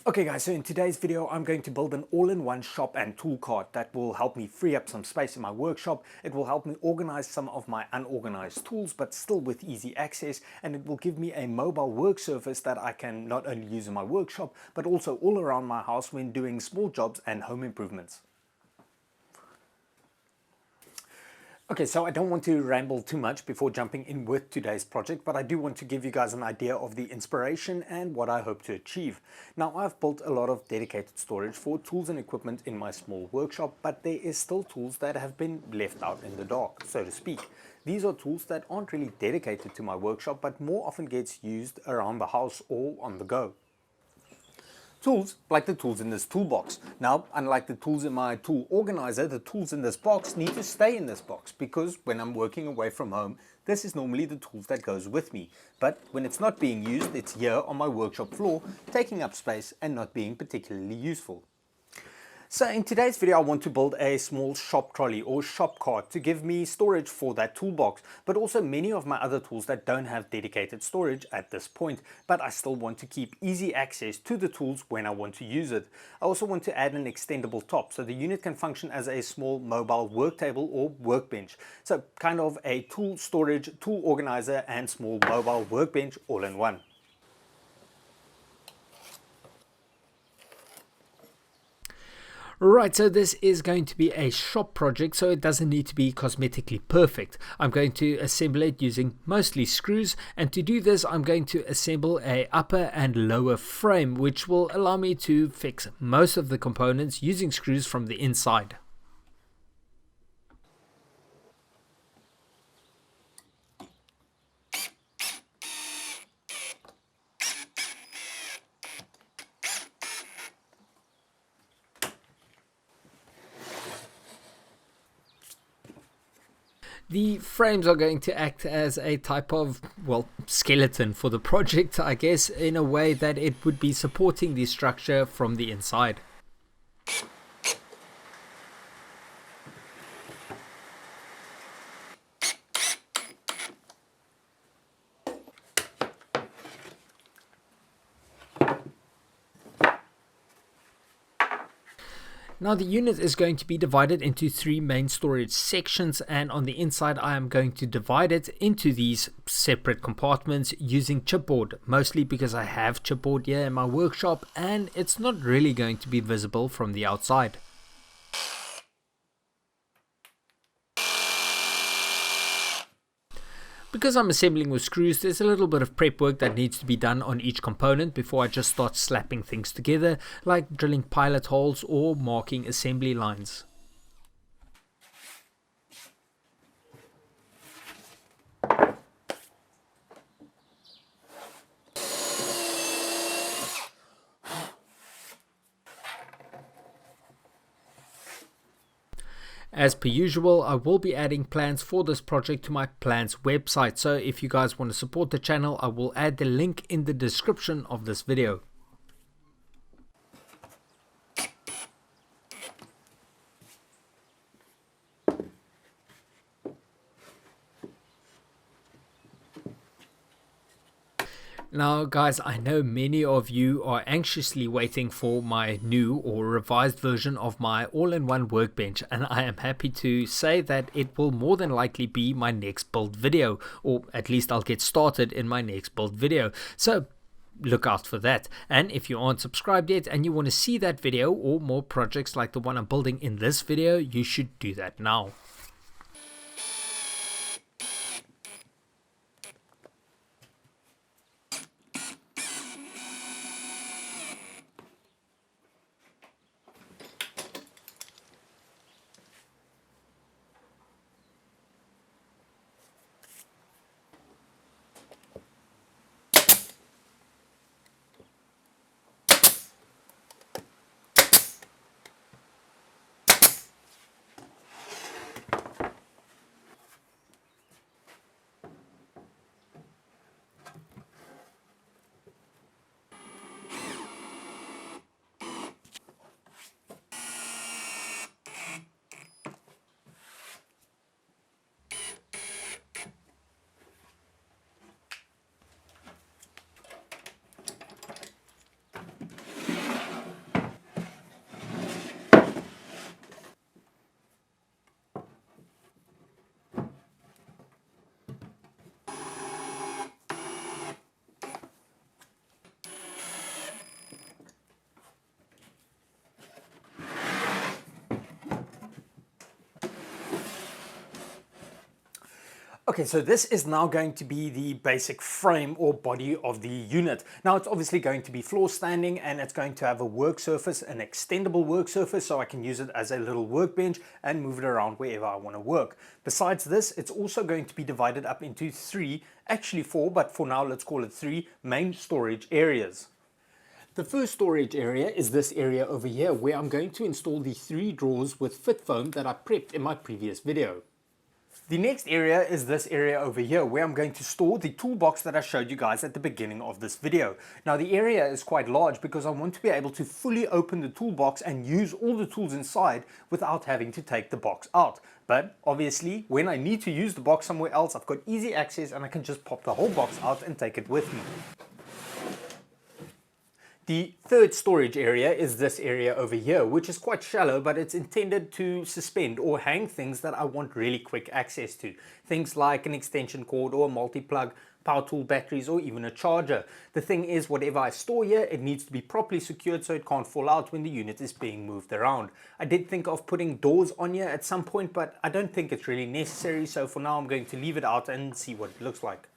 Okay guys, so in today's video I'm going to build an all-in-one shop and tool cart that will help me free up some space in my workshop. It will help me organize some of my unorganized tools but still with easy access, and it will give me a mobile work surface that I can not only use in my workshop but also all around my house when doing small jobs and home improvements. Okay, so I don't want to ramble too much before jumping in with today's project, but I do want to give you guys an idea of the inspiration and what I hope to achieve. Now, I've built a lot of dedicated storage for tools and equipment in my small workshop, but there is still tools that have been left out in the dark, so to speak. These are tools that aren't really dedicated to my workshop, but more often gets used around the house or on the go. Tools like the tools in this toolbox. Now, unlike the tools in my tool organizer, the tools in this box need to stay in this box because when I'm working away from home, this is normally the tools that goes with me. But when it's not being used, it's here on my workshop floor, taking up space and not being particularly useful. So in today's video, I want to build a small shop trolley or shop cart to give me storage for that toolbox, but also many of my other tools that don't have dedicated storage at this point, but I still want to keep easy access to the tools when I want to use it. I also want to add an extendable top so the unit can function as a small mobile work table or workbench. So kind of a tool storage, tool organizer and small mobile workbench all in one. Right, so this is going to be a shop project, so it doesn't need to be cosmetically perfect. I'm going to assemble it using mostly screws, and to do this I'm going to assemble a upper and lower frame, which will allow me to fix most of the components using screws from the inside. The frames are going to act as a type of, well, skeleton for the project, I guess, in a way that it would be supporting the structure from the inside. Now the unit is going to be divided into three main storage sections, and on the inside I am going to divide it into these separate compartments using chipboard, mostly because I have chipboard here in my workshop and it's not really going to be visible from the outside. Because I'm assembling with screws, there's a little bit of prep work that needs to be done on each component before I just start slapping things together, like drilling pilot holes or marking assembly lines. As per usual, I will be adding plans for this project to my plans website, so if you guys want to support the channel, I will add the link in the description of this video. Now guys, I know many of you are anxiously waiting for my new or revised version of my all-in-one workbench, and I am happy to say that it will more than likely be my next build video, or at least I'll get started in my next build video. So look out for that. And if you aren't subscribed yet and you want to see that video or more projects like the one I'm building in this video, you should do that now. Okay, so this is now going to be the basic frame or body of the unit. Now it's obviously going to be floor standing and it's going to have a work surface, an extendable work surface, so I can use it as a little workbench and move it around wherever I want to work. Besides this, it's also going to be divided up into three, actually four, but for now let's call it three main storage areas. The first storage area is this area over here where I'm going to install the three drawers with fit foam that I prepped in my previous video. The next area is this area over here where I'm going to store the toolbox that I showed you guys at the beginning of this video. Now the area is quite large because I want to be able to fully open the toolbox and use all the tools inside without having to take the box out. But obviously when I need to use the box somewhere else, I've got easy access and I can just pop the whole box out and take it with me. The third storage area is this area over here, which is quite shallow, but it's intended to suspend or hang things that I want really quick access to. Things like an extension cord or a multi-plug, power tool batteries, or even a charger. The thing is, whatever I store here, it needs to be properly secured so it can't fall out when the unit is being moved around. I did think of putting doors on here at some point, but I don't think it's really necessary. So for now, I'm going to leave it out and see what it looks like.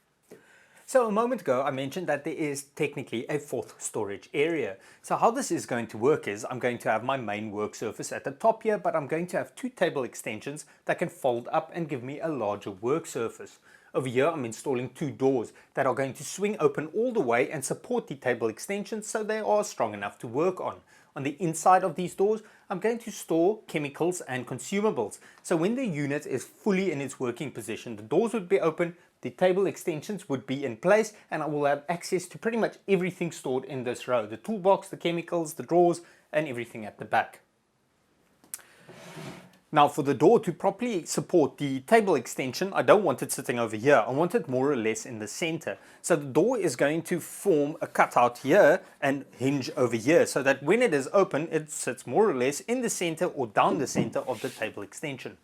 So a moment ago I mentioned that there is technically a fourth storage area. So how this is going to work is I'm going to have my main work surface at the top here, but I'm going to have two table extensions that can fold up and give me a larger work surface. Over here I'm installing two doors that are going to swing open all the way and support the table extensions so they are strong enough to work on. On the inside of these doors, I'm going to store chemicals and consumables. So when the unit is fully in its working position, the doors would be open, the table extensions would be in place, and I will have access to pretty much everything stored in this row. The toolbox, the chemicals, the drawers, and everything at the back. Now for the door to properly support the table extension, I don't want it sitting over here. I want it more or less in the center. So the door is going to form a cutout here and hinge over here so that when it is open, it sits more or less in the center or down the center of the table extension.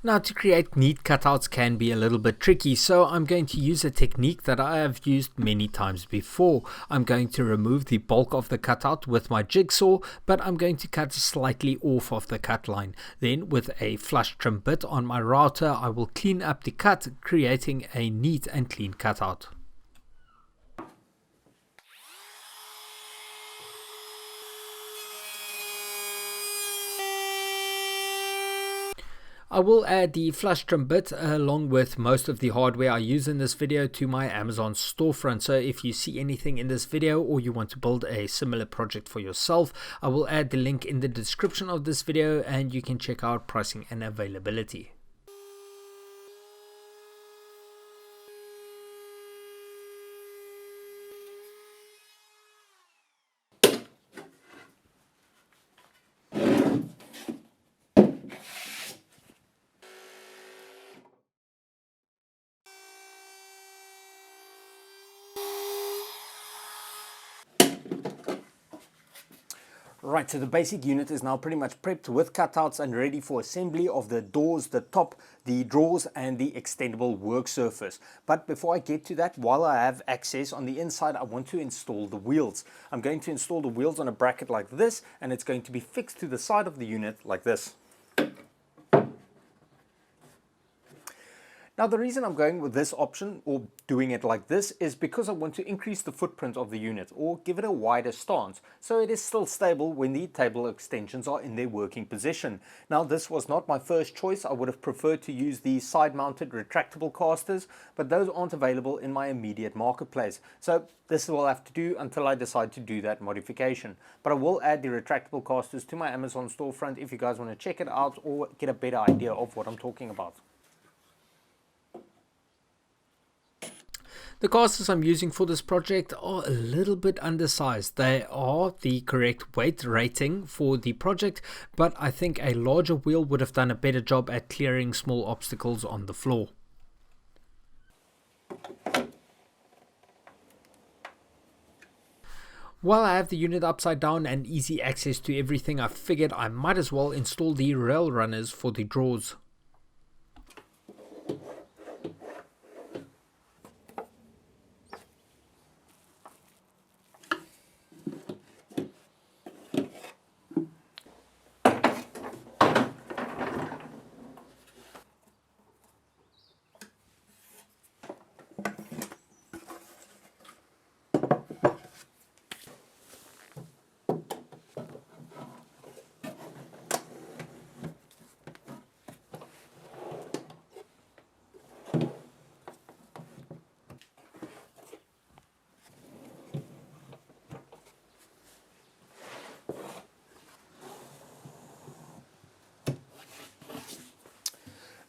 Now, to create neat cutouts can be a little bit tricky, so I'm going to use a technique that I have used many times before. I'm going to remove the bulk of the cutout with my jigsaw, but I'm going to cut slightly off of the cut line. Then with a flush trim bit on my router, I will clean up the cut, creating a neat and clean cutout. I will add the flush trim bit along with most of the hardware I use in this video to my Amazon storefront. So if you see anything in this video or you want to build a similar project for yourself, I will add the link in the description of this video and you can check out pricing and availability. Right, so the basic unit is now pretty much prepped with cutouts and ready for assembly of the doors, the top, the drawers and the extendable work surface. But before I get to that, while I have access on the inside, I want to install the wheels. I'm going to install the wheels on a bracket like this, and it's going to be fixed to the side of the unit like this. Now the reason I'm going with this option or doing it like this is because I want to increase the footprint of the unit or give it a wider stance so it is still stable when the table extensions are in their working position. Now this was not my first choice. I would have preferred to use the side mounted retractable casters, but those aren't available in my immediate marketplace. So this will have to do until I decide to do that modification. But I will add the retractable casters to my Amazon storefront if you guys want to check it out or get a better idea of what I'm talking about. The casters I'm using for this project are a little bit undersized. They are the correct weight rating for the project, but I think a larger wheel would have done a better job at clearing small obstacles on the floor. While I have the unit upside down and easy access to everything, I figured I might as well install the rail runners for the drawers.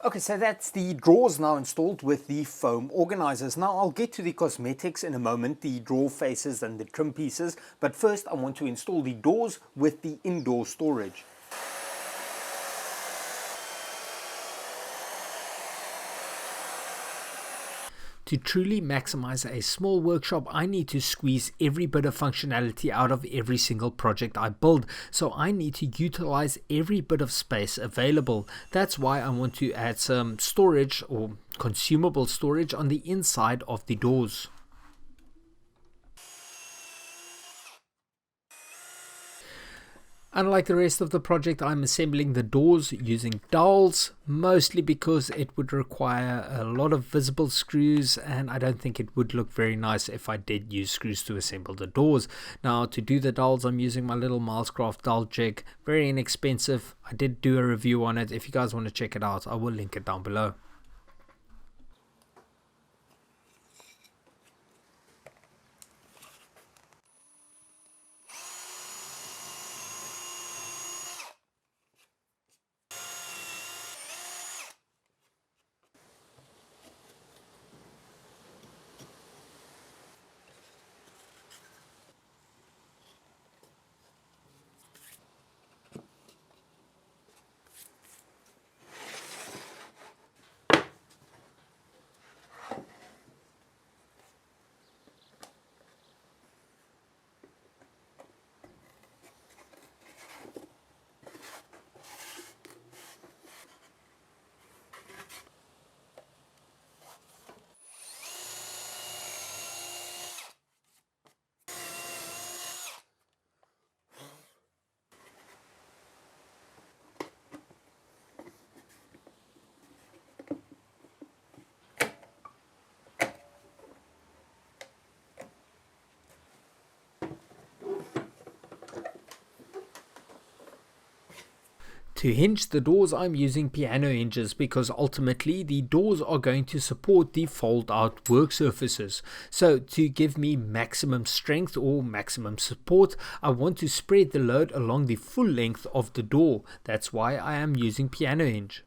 Okay, so that's the drawers now installed with the foam organizers. Now I'll get to the cosmetics in a moment, the drawer faces and the trim pieces, but first I want to install the doors with the indoor storage. To truly maximize a small workshop, I need to squeeze every bit of functionality out of every single project I build. So I need to utilize every bit of space available. That's why I want to add some storage or consumable storage on the inside of the doors. Unlike the rest of the project, I'm assembling the doors using dowels, mostly because it would require a lot of visible screws, and I don't think it would look very nice if I did use screws to assemble the doors. Now, to do the dowels, I'm using my little Milescraft dowel jig. Very inexpensive. I did do a review on it. If you guys want to check it out, I will link it down below. To hinge the doors, I'm using piano hinges because ultimately the doors are going to support the fold out work surfaces. So to give me maximum strength or maximum support, I want to spread the load along the full length of the door. That's why I am using piano hinge.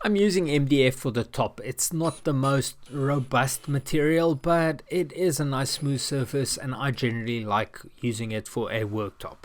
I'm using MDF for the top. It's not the most robust material, but it is a nice smooth surface and I generally like using it for a worktop.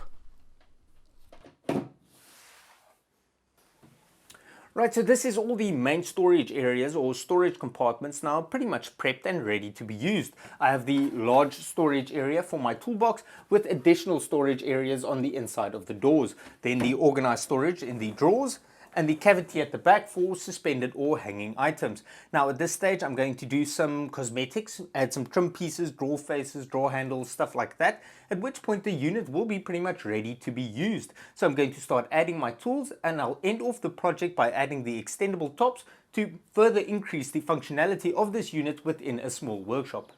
Right, so this is all the main storage areas or storage compartments now pretty much prepped and ready to be used. I have the large storage area for my toolbox with additional storage areas on the inside of the doors. Then the organized storage in the drawers and the cavity at the back for suspended or hanging items. Now at this stage I'm going to do some cosmetics, add some trim pieces, drawer faces, drawer handles, stuff like that, at which point the unit will be pretty much ready to be used. So I'm going to start adding my tools and I'll end off the project by adding the extendable tops to further increase the functionality of this unit within a small workshop.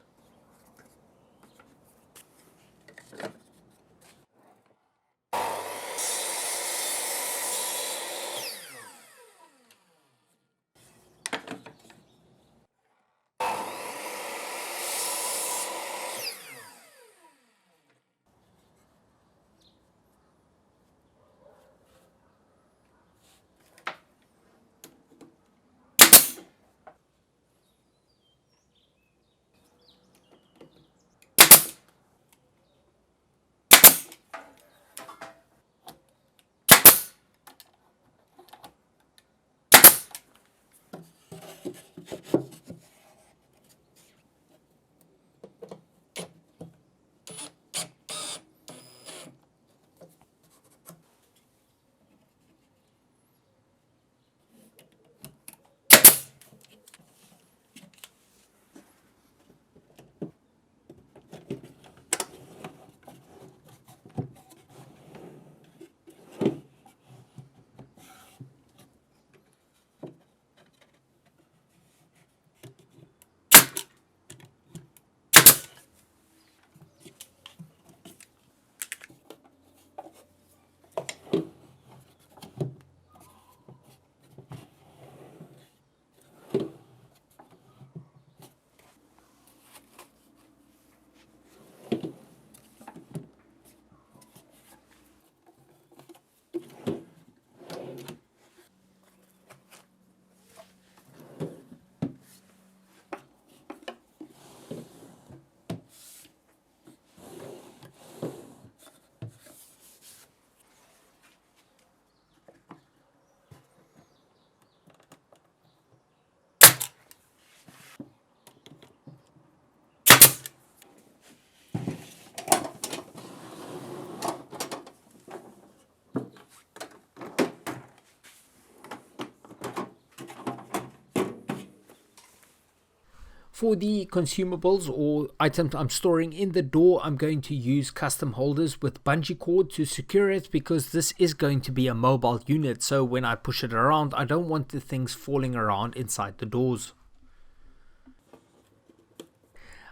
For the consumables or items I'm storing in the door, I'm going to use custom holders with bungee cord to secure it, because this is going to be a mobile unit, so when I push it around, I don't want the things falling around inside the doors.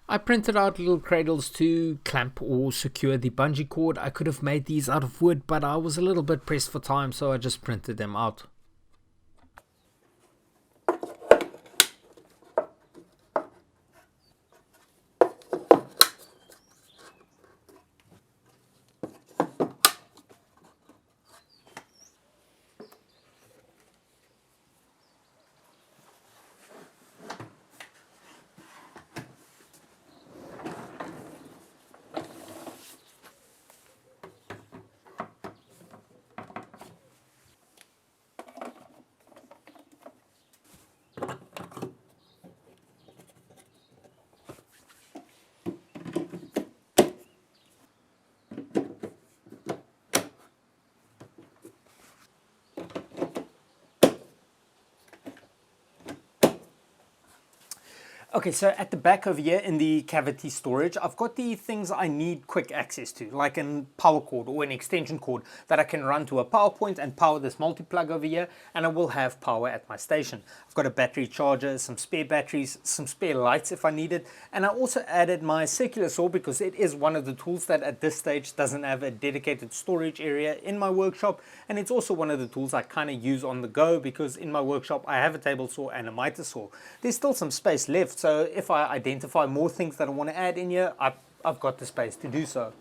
I printed out little cradles to clamp or secure the bungee cord. I could have made these out of wood, but I was a little bit pressed for time, so I just printed them out. Okay, so at the back over here in the cavity storage, I've got the things I need quick access to, like a power cord or an extension cord that I can run to a power point and power this multi-plug over here, and I will have power at my station. I've got a battery charger, some spare batteries, some spare lights if I need it, and I also added my circular saw because it is one of the tools that at this stage doesn't have a dedicated storage area in my workshop, and it's also one of the tools I kind of use on the go because in my workshop I have a table saw and a miter saw. There's still some space left, so if I identify more things that I want to add in here, I've got the space to do so.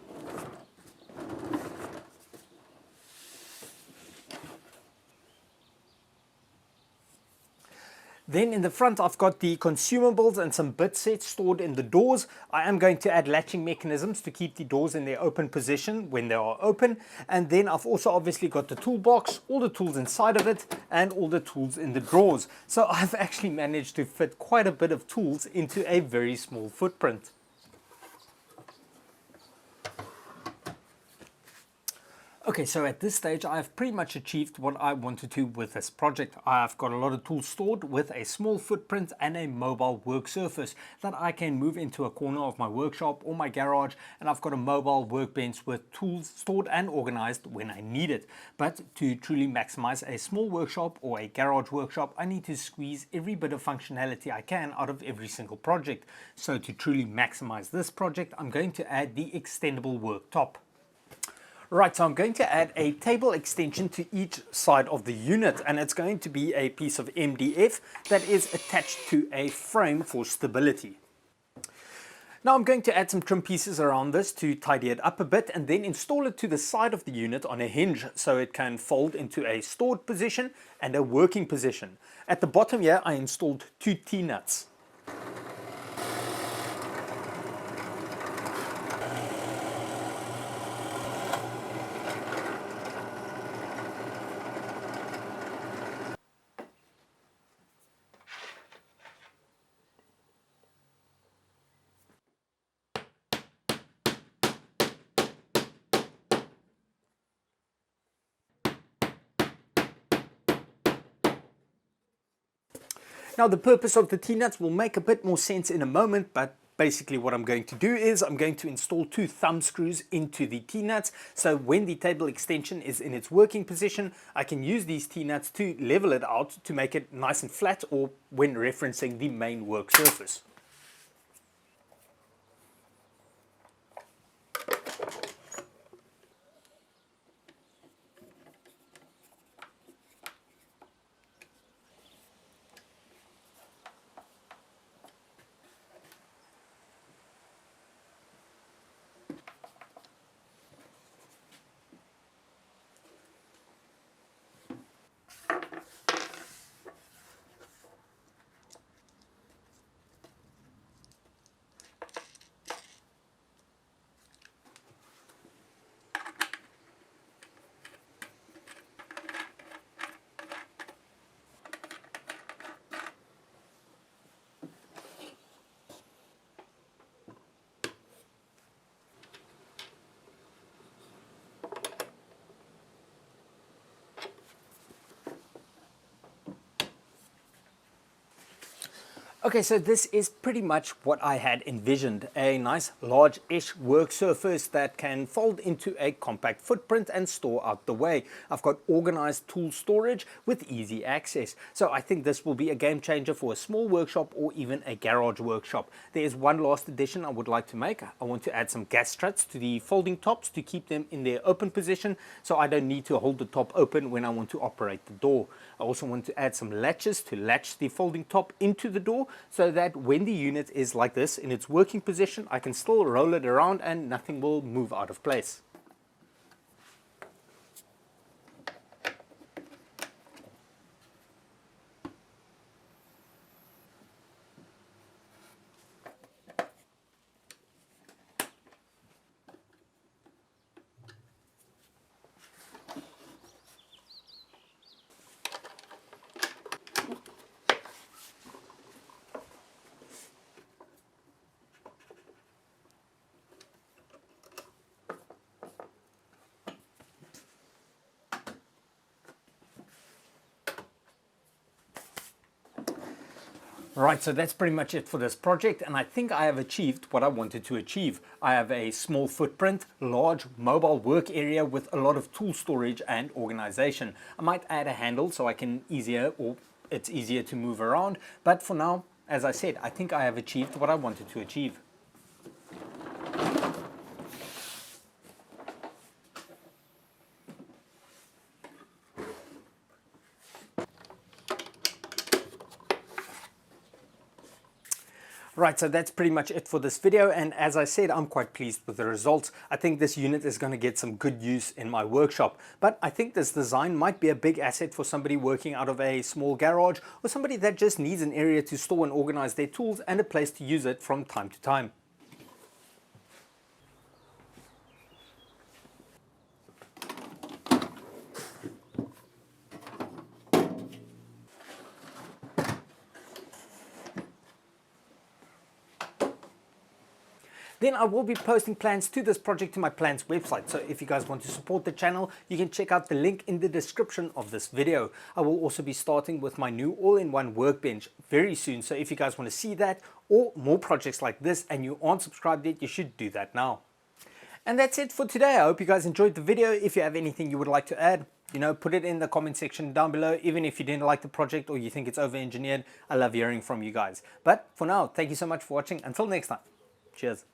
Then in the front, I've got the consumables and some bit sets stored in the doors. I am going to add latching mechanisms to keep the doors in their open position when they are open. And then I've also obviously got the toolbox, all the tools inside of it, and all the tools in the drawers. So I've actually managed to fit quite a bit of tools into a very small footprint. Okay, so at this stage I've pretty much achieved what I wanted to with this project. I've got a lot of tools stored with a small footprint and a mobile work surface that I can move into a corner of my workshop or my garage, and I've got a mobile workbench with tools stored and organized when I need it. But to truly maximize a small workshop or a garage workshop, I need to squeeze every bit of functionality I can out of every single project. So to truly maximize this project, I'm going to add the extendable worktop. Right, so I'm going to add a table extension to each side of the unit, and it's going to be a piece of MDF that is attached to a frame for stability. Now I'm going to add some trim pieces around this to tidy it up a bit and then install it to the side of the unit on a hinge so it can fold into a stored position and a working position. At the bottom here I installed 2 T-nuts. Now the purpose of the T-nuts will make a bit more sense in a moment, but basically what I'm going to do is I'm going to install 2 thumb screws into the T-nuts, so when the table extension is in its working position, I can use these T-nuts to level it out to make it nice and flat, or when referencing the main work surface. Okay, so this is pretty much what I had envisioned. A nice large-ish work surface that can fold into a compact footprint and store out the way. I've got organized tool storage with easy access. So I think this will be a game changer for a small workshop or even a garage workshop. There is one last addition I would like to make. I want to add some gas struts to the folding tops to keep them in their open position, so I don't need to hold the top open when I want to operate the door. I also want to add some latches to latch the folding top into the door, so that when the unit is like this in its working position, I can still roll it around and nothing will move out of place. Right, so that's pretty much it for this project, and I think I have achieved what I wanted to achieve. I have a small footprint, large mobile work area with a lot of tool storage and organization. I might add a handle so I can it's easier to move around, but for now, as I said, I think I have achieved what I wanted to achieve. Right, so that's pretty much it for this video, and as I said, I'm quite pleased with the results. I think this unit is going to get some good use in my workshop, but I think this design might be a big asset for somebody working out of a small garage, or somebody that just needs an area to store and organize their tools and a place to use it from time to time. Then I will be posting plans to this project to my plans website. So if you guys want to support the channel, you can check out the link in the description of this video. I will also be starting with my new all-in-one workbench very soon. So if you guys want to see that or more projects like this and you aren't subscribed yet, you should do that now. And that's it for today. I hope you guys enjoyed the video. If you have anything you would like to add, put it in the comment section down below. Even if you didn't like the project or you think it's over-engineered, I love hearing from you guys. But for now, thank you so much for watching. Until next time, cheers.